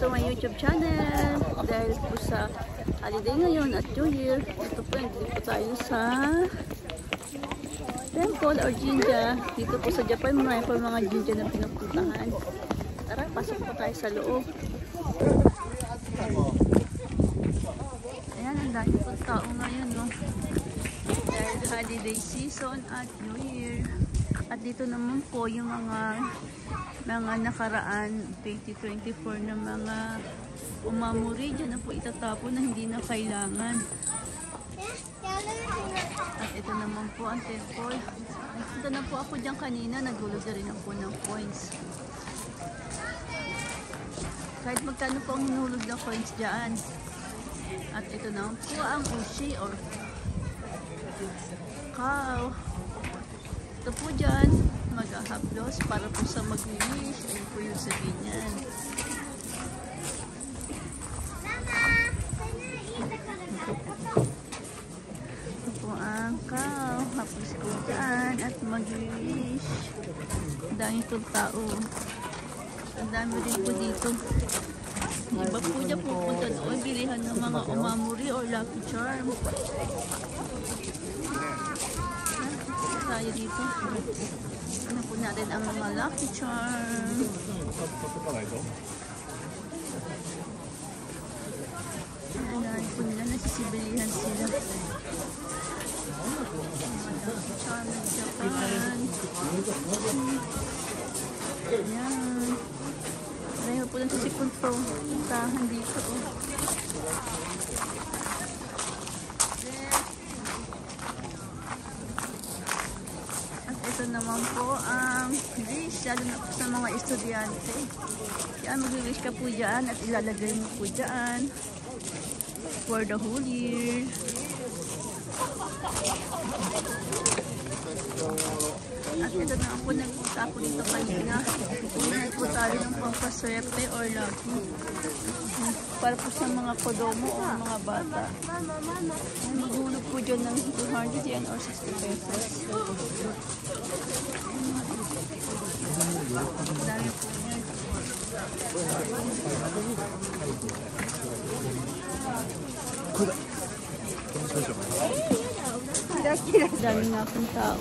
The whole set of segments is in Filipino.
to my YouTube channel. Dahil po sa holiday ngayon at New Year, ito po, hindi po tayo sa temple or jinja. Dito po sa Japan, may po mga jinja na pinupuntahan. Tara, pasok po tayo sa loob. Ayan, ang dami po tao ngayon, no? Dahil holiday season at New Year. At dito naman po yung mga nakaraan 2024 na mga umamuri dyan na po itatapon na hindi na kailangan. At ito naman po ang temple. Nagpunta na po ako dyan kanina, nagulog na rin ako ng coins. Kahit magkano po ang hinulog na coins dyan. At ito naman po ang ushi or cow. Ito po dyan, mag-haplos para po sa mag-wish. Ayun po yung sabihin niyan. Ito po ang cow. Haplos po dyan at mag-wish. Ang dami pong tao. Ang dami rin po dito. Iba po dyan pupunta doon. Bilihan ng mga umamuri or lucky charm. Tayo dito. Ano po natin ang mga lucky charm. Ayan po nila, nasisibilihan sila. Mga lucky charm ng Japan. Ayan. Dahil po lang sa sikunto. Puntahan dito. Ito naman po ang wish, lalo na po sa mga estudyante. Yan, mag-wish ka po dyan at ilalagay mo po dyan for the whole year. At ito naman po, nagpunta ako dito kanina. Ito po tayo ng pampaswerte or lucky. Para po sa mga kodomo o mga bata. Maghulog po dyan ng 200 yen or 60 pesos. Dami po yan. Dami nga pong tao.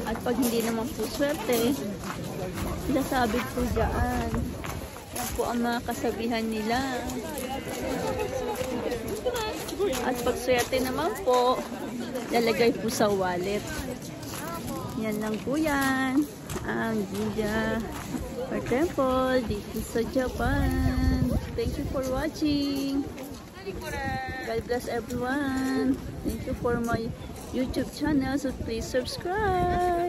At pag hindi naman po swerte, sinasabit po dyan. Yan po ang mga kasabihan nila. At pag swerte naman po, lalagay po sa wallet. Yan lang po yan. Ang Jinja or temple dito sa Japan. Thank you for watching. God bless everyone. Thank you for my YouTube channel. So please subscribe.